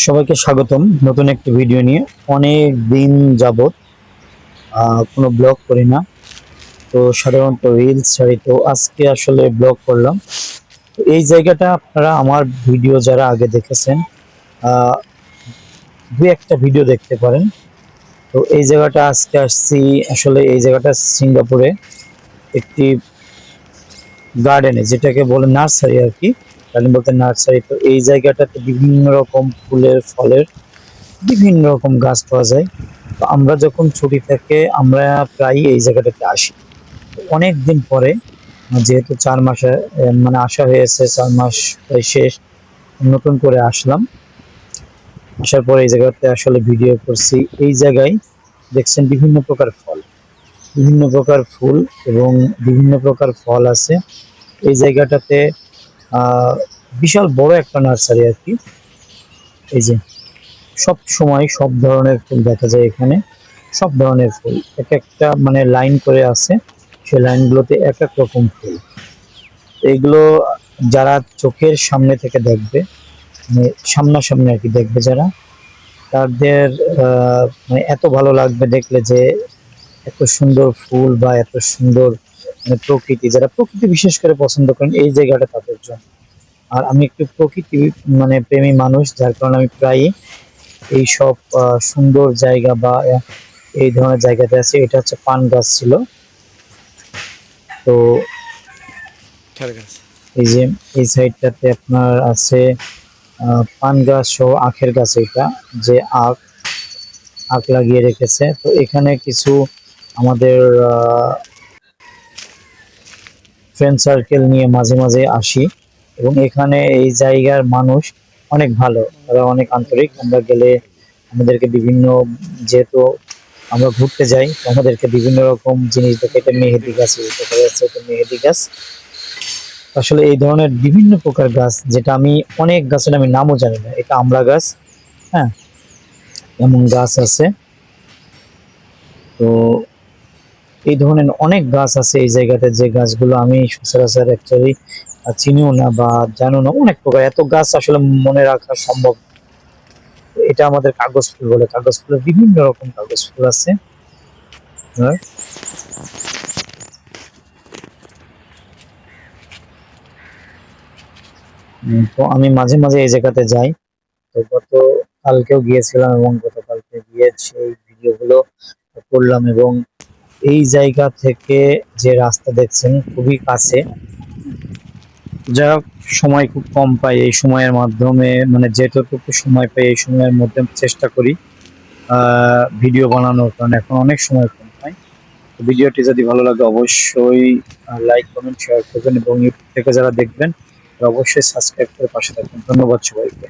সবাইকে স্বাগতম নতুন একটি ভিডিও নিয়ে। অনেক দিন যাবত কোনো ব্লগ করি না, তো সাধারণত রিলস ছাড়ি। তো আজকে আসলে ব্লগ করলাম। তো এই জায়গাটা আপনারা আমার ভিডিও যারা আগে দেখেছেন, আহ, দুই একটা ভিডিও দেখতে পারেন। তো এই জায়গাটা আজকে আসছি, আসলে এই জায়গাটা সিঙ্গাপুরে একটি গার্ডেনে, যেটাকে বলে নার্সারি আর কি। গার্ডেন বলতে নার্সারি। তো এই জায়গাটাতে বিভিন্ন রকম ফুলের ফলের বিভিন্ন রকম গাছ পাওয়া যায়। তো আমরা যখন ছুটি থাকে আমরা প্রায় এই জায়গাটাতে আসি। অনেক দিন পরে, যেহেতু 4 মাসে মানে আসা হয়েছে, 4 মাস প্রায় শেষ, নতুন করে আসলাম। আসার পরে এই জায়গাতে আসলে ভিডিও করছি। এই জায়গায় দেখছেন বিভিন্ন প্রকার ফল, বিভিন্ন প্রকার ফুল এবং বিভিন্ন প্রকার ফল আছে এই জায়গাটাতে। আহ বিশাল বড় একটা নার্সারি আর কি। এই যে সব সময় সব ধরনের ফুল দেখা যায় এখানে। সব ধরনের ফুল এক একটা মানে লাইন করে আছে, সেই লাইনগুলোতে এক এক রকম ফুল। এইগুলো যারা চোখের সামনে থেকে দেখবে, মানে সামনাসামনি আর কি দেখবে যারা, তাদের মানে এত ভালো লাগবে দেখলে যে এত সুন্দর ফুল বা এত সুন্দর মানে প্রকৃতি, যারা প্রকৃতি বিশেষ করে পছন্দ করেন এই জায়গাটা তাদের জন্য। আর আমি একটু প্রকৃতি মানে প্রেমী মানুষ, যার কারণে আমি প্রায়ই এই সব সুন্দর জায়গা বা এই ধরনের জায়গাতে আছে। এটা হচ্ছে পান গাছ ছিল। তো আঠার গাছ। এই যে এই সাইডটাতে আপনার আছে পান গাছ সহ আখের গাছ। এটা যে আখ আখ লাগিয়ে রেখেছে। তো এখানে কিছু আমাদের ফ্রেন্ড সার্কেল নিয়ে মাঝে মাঝে আসি, এবং এখানে এই জায়গার মানুষ অনেক ভালো, তারা অনেক আন্তরিক। আমরা গেলে আমাদেরকে বিভিন্ন, যেহেতু আমরা ঘুরতে যাই, তো আমাদেরকে বিভিন্ন রকম জিনিস দেখে। এটা মেহেদি গাছ দেখা যাচ্ছে, এটা মেহেদি গাছ। আসলে এই ধরনের বিভিন্ন প্রকার গাছ, যেটা আমি অনেক গাছের আমি নামও জানি না। এটা আমড়া গাছ, হ্যাঁ, এমন গাছ আছে। তো এই ধরনের অনেক গাছ আছে এই জায়গাতে, যে গাছগুলো আমি সচরাচর অ্যাকচুয়ালি চিনিও না বা জানো না। অনেক প্রকার, এত গাছ আসলে মনে রাখা সম্ভব না। তো এটা আমাদের কাগজ ফুল বলে। কাগজ ফুলের বিভিন্ন রকম কাগজ ফুল আছে। আর তো আমি মাঝে মাঝে এই জায়গাতে যাই। তো গত কালকেও গিয়েছিলাম এবং গতকালকে গিয়ে সেই ভিডিওগুলো করলাম। এবং এই জায়গা থেকে যে রাস্তা দেখছেন খুবই কাছে। যা সময় খুব কম পাই, এই সময়ের মাধ্যমে মানে যেটুকু সময় পাই এই সময়ের মধ্যে চেষ্টা করি ভিডিও বানানোর, কারণ এখন অনেক সময় কম পাই। তো ভিডিওটি যদি ভালো লাগে অবশ্যই লাইক কমেন্ট শেয়ার করবেন, এবং ইউটিউব থেকে যারা দেখবেন তারা অবশ্যই সাবস্ক্রাইব করে পাশে থাকবেন। ধন্যবাদ সবাইকে।